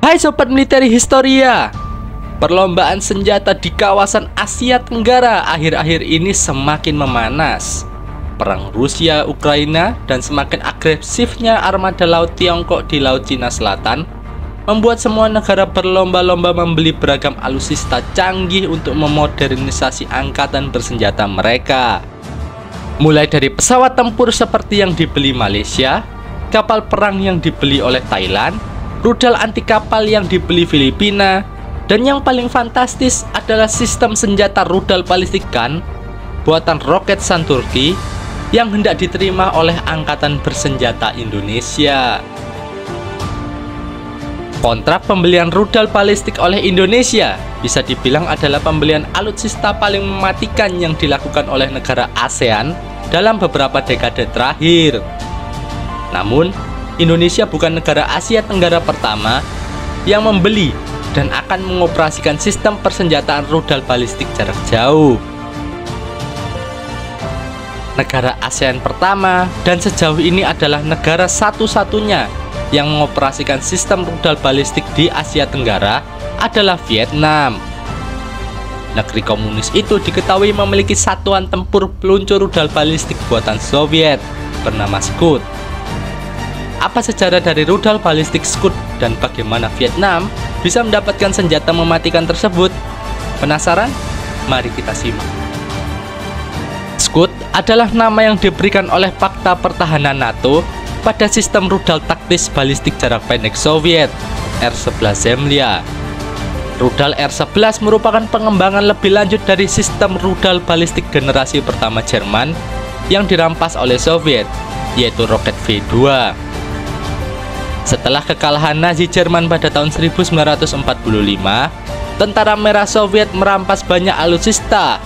Hai Sobat Militeri Historia, perlombaan senjata di kawasan Asia Tenggara akhir-akhir ini semakin memanas. Perang Rusia-Ukraina dan semakin agresifnya armada laut Tiongkok di Laut Cina Selatan membuat semua negara berlomba-lomba membeli beragam alutsista canggih untuk memodernisasi angkatan bersenjata mereka. Mulai dari pesawat tempur seperti yang dibeli Malaysia, kapal perang yang dibeli oleh Thailand, rudal anti kapal yang dibeli Filipina, dan yang paling fantastis adalah sistem senjata rudal balistik gun buatan Roketsan Turki yang hendak diterima oleh Angkatan Bersenjata Indonesia. Kontrak pembelian rudal balistik oleh Indonesia bisa dibilang adalah pembelian alutsista paling mematikan yang dilakukan oleh negara ASEAN dalam beberapa dekade terakhir. Namun, Indonesia bukan negara Asia Tenggara pertama yang membeli dan akan mengoperasikan sistem persenjataan rudal balistik jarak jauh. Negara ASEAN pertama dan sejauh ini adalah negara satu-satunya yang mengoperasikan sistem rudal balistik di Asia Tenggara adalah Vietnam. Negeri komunis itu diketahui memiliki satuan tempur peluncur rudal balistik buatan Soviet bernama Scud. Apa sejarah dari rudal balistik Scud dan bagaimana Vietnam bisa mendapatkan senjata mematikan tersebut? Penasaran? Mari kita simak. Scud adalah nama yang diberikan oleh Fakta Pertahanan NATO pada sistem rudal taktis balistik jarak pendek Soviet R-11 Zemlya. Rudal R-11 merupakan pengembangan lebih lanjut dari sistem rudal balistik generasi pertama Jerman yang dirampas oleh Soviet, yaitu roket V2. Setelah kekalahan Nazi Jerman pada tahun 1945, Tentara Merah Soviet merampas banyak alutsista,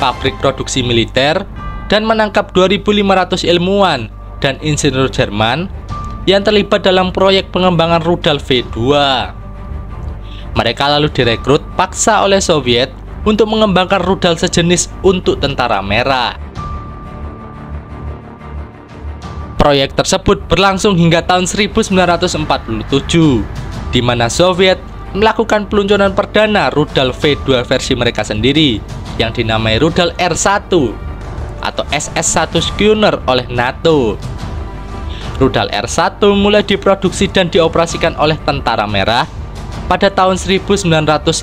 pabrik produksi militer, dan menangkap 2.500 ilmuwan dan insinyur Jerman yang terlibat dalam proyek pengembangan rudal V2. Mereka lalu direkrut paksa oleh Soviet untuk mengembangkan rudal sejenis untuk Tentara Merah. Proyek tersebut berlangsung hingga tahun 1947, di mana Soviet melakukan peluncuran perdana rudal V2 versi mereka sendiri yang dinamai rudal R1 atau SS-1 Schooner oleh NATO. Rudal R1 mulai diproduksi dan dioperasikan oleh Tentara Merah pada tahun 1950.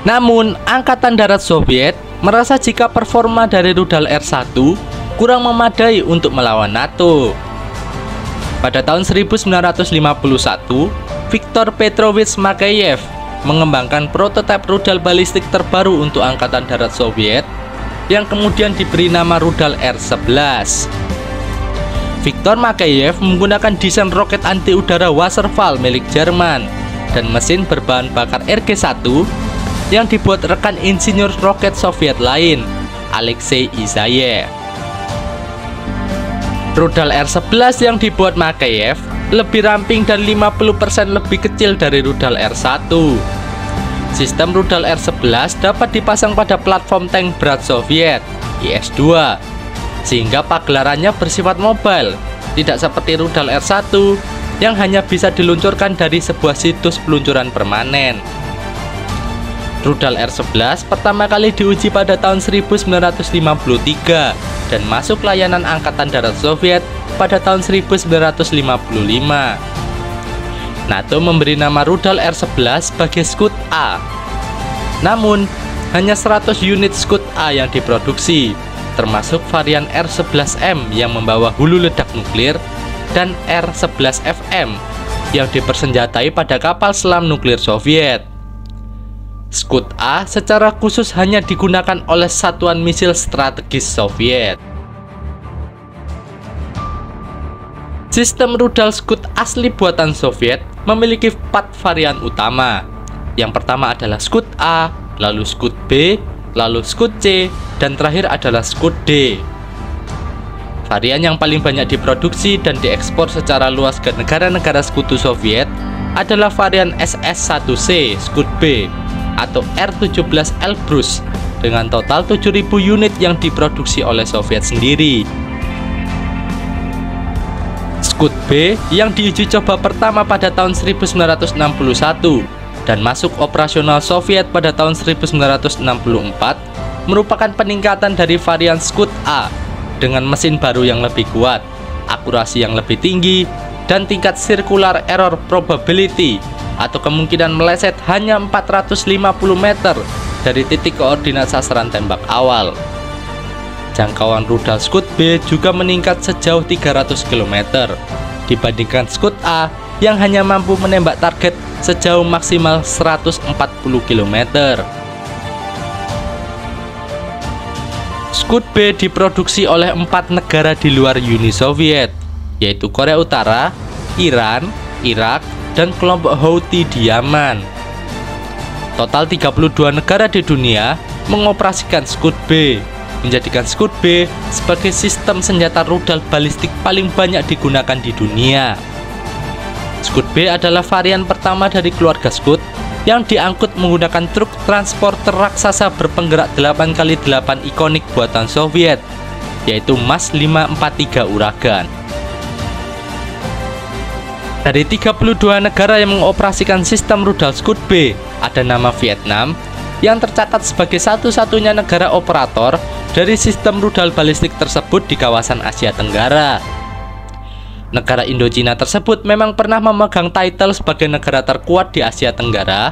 Namun, Angkatan Darat Soviet merasa jika performa dari rudal R1 kurang memadai untuk melawan NATO. Pada tahun 1951, Viktor Petrovich Makeyev mengembangkan prototipe rudal balistik terbaru untuk Angkatan Darat Soviet yang kemudian diberi nama rudal R-11. Viktor Makeyev menggunakan desain roket anti udara Wasserfall milik Jerman dan mesin berbahan bakar RG-1 yang dibuat rekan insinyur roket Soviet lain, Alexei Izayev. Rudal R-11 yang dibuat Makeyev lebih ramping dan 50% lebih kecil dari rudal R1. Sistem rudal R-11 dapat dipasang pada platform tank berat Soviet, IS-2, sehingga pagelarannya bersifat mobile, tidak seperti rudal R1 yang hanya bisa diluncurkan dari sebuah situs peluncuran permanen. Rudal R-11 pertama kali diuji pada tahun 1953 dan masuk layanan Angkatan Darat Soviet pada tahun 1955. NATO memberi nama rudal R-11 sebagai Scud A. Namun, hanya 100 unit Scud A yang diproduksi, termasuk varian R-11M yang membawa hulu ledak nuklir dan R-11FM yang dipersenjatai pada kapal selam nuklir Soviet. Scud A secara khusus hanya digunakan oleh satuan misil strategis Soviet. Sistem rudal Scud asli buatan Soviet memiliki 4 varian utama. Yang pertama adalah Scud A, lalu Scud B, lalu Scud C, dan terakhir adalah Scud D. Varian yang paling banyak diproduksi dan diekspor secara luas ke negara-negara sekutu Soviet adalah varian SS-1C Scud B atau R-17 Elbrus dengan total 7.000 unit yang diproduksi oleh Soviet sendiri. Scud B yang diuji coba pertama pada tahun 1961 dan masuk operasional Soviet pada tahun 1964 merupakan peningkatan dari varian Scud A dengan mesin baru yang lebih kuat, akurasi yang lebih tinggi, dan tingkat circular error probability atau kemungkinan meleset hanya 450 meter dari titik koordinat sasaran tembak awal. Jangkauan rudal Scud B juga meningkat sejauh 300 km dibandingkan Scud A yang hanya mampu menembak target sejauh maksimal 140 km. Scud B diproduksi oleh 4 negara di luar Uni Soviet, yaitu Korea Utara, Iran, Irak, dan kelompok Houthi di Yaman. Total 32 negara di dunia mengoperasikan Scud B, menjadikan Scud B sebagai sistem senjata rudal balistik paling banyak digunakan di dunia. Scud B adalah varian pertama dari keluarga Scud yang diangkut menggunakan truk transporter raksasa berpenggerak 8x8 ikonik buatan Soviet, yaitu MAZ-543 Uragan. Dari 32 negara yang mengoperasikan sistem rudal Scud B, ada nama Vietnam yang tercatat sebagai satu-satunya negara operator dari sistem rudal balistik tersebut di kawasan Asia Tenggara. Negara Indochina tersebut memang pernah memegang title sebagai negara terkuat di Asia Tenggara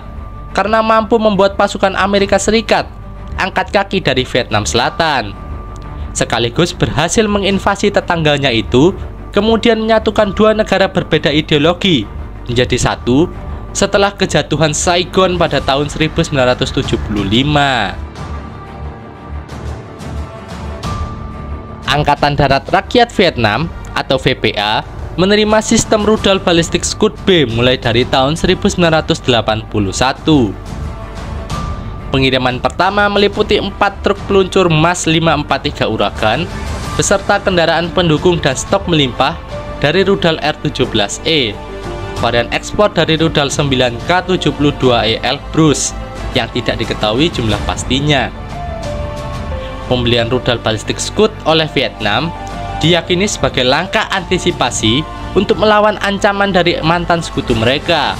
karena mampu membuat pasukan Amerika Serikat angkat kaki dari Vietnam Selatan, sekaligus berhasil menginvasi tetangganya itu, kemudian menyatukan dua negara berbeda ideologi menjadi satu setelah kejatuhan Saigon pada tahun 1975. Angkatan Darat Rakyat Vietnam atau VPA menerima sistem rudal balistik Scud B mulai dari tahun 1981. Pengiriman pertama meliputi 4 truk peluncur MAZ-543 Uragan beserta kendaraan pendukung dan stok melimpah dari rudal R-17E, varian ekspor dari rudal 9K-72E Elbrus yang tidak diketahui jumlah pastinya. Pembelian rudal balistik Scud oleh Vietnam diyakini sebagai langkah antisipasi untuk melawan ancaman dari mantan sekutu mereka,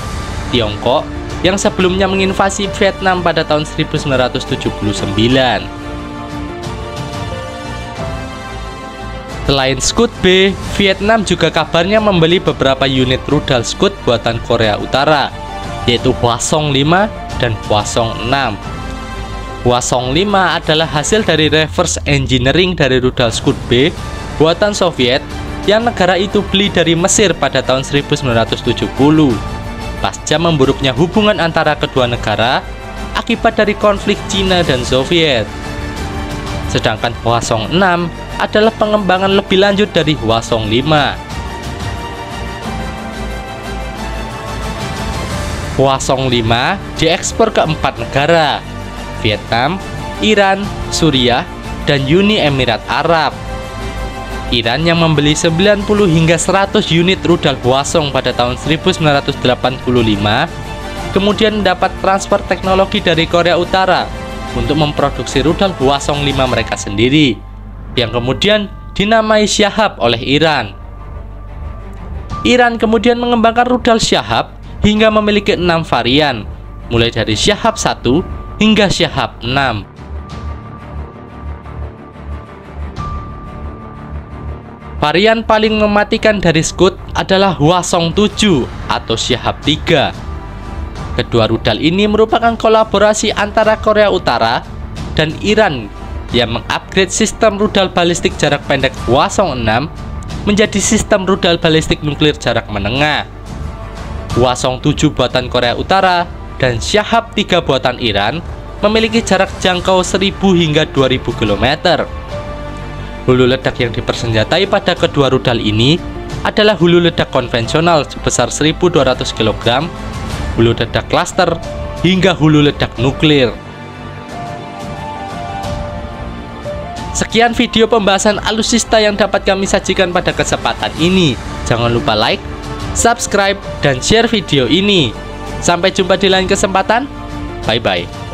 Tiongkok, yang sebelumnya menginvasi Vietnam pada tahun 1979. Selain Scud B, Vietnam juga kabarnya membeli beberapa unit rudal Scud buatan Korea Utara, yaitu Hwasong 5 dan Hwasong 6. Hwasong 5 adalah hasil dari reverse engineering dari rudal Scud B buatan Soviet yang negara itu beli dari Mesir pada tahun 1970 pasca memburuknya hubungan antara kedua negara akibat dari konflik Cina dan Soviet. Sedangkan Hwasong 6 adalah pengembangan lebih lanjut dari Hwasong 5. Hwasong 5 diekspor ke 4 negara, Vietnam, Iran, Suriah, dan Uni Emirat Arab. Iran yang membeli 90 hingga 100 unit rudal Hwasong pada tahun 1985 kemudian mendapat transfer teknologi dari Korea Utara untuk memproduksi rudal Hwasong 5 mereka sendiri yang kemudian dinamai Shahab oleh Iran. Iran kemudian mengembangkan rudal Shahab hingga memiliki 6 varian, mulai dari Shahab 1 hingga Shahab 6. Varian paling mematikan dari Scud adalah Hwasong 7 atau Shahab 3. Kedua rudal ini merupakan kolaborasi antara Korea Utara dan Iran yang mengupgrade sistem rudal balistik jarak pendek Hwasong 6 menjadi sistem rudal balistik nuklir jarak menengah. Hwasong 7 buatan Korea Utara dan Shahab 3 buatan Iran memiliki jarak jangkau 1000 hingga 2000 km. Hulu ledak yang dipersenjatai pada kedua rudal ini adalah hulu ledak konvensional sebesar 1200 kg, hulu ledak klaster, hingga hulu ledak nuklir. Sekian video pembahasan alutsista yang dapat kami sajikan pada kesempatan ini. Jangan lupa like, subscribe, dan share video ini. Sampai jumpa di lain kesempatan. Bye-bye.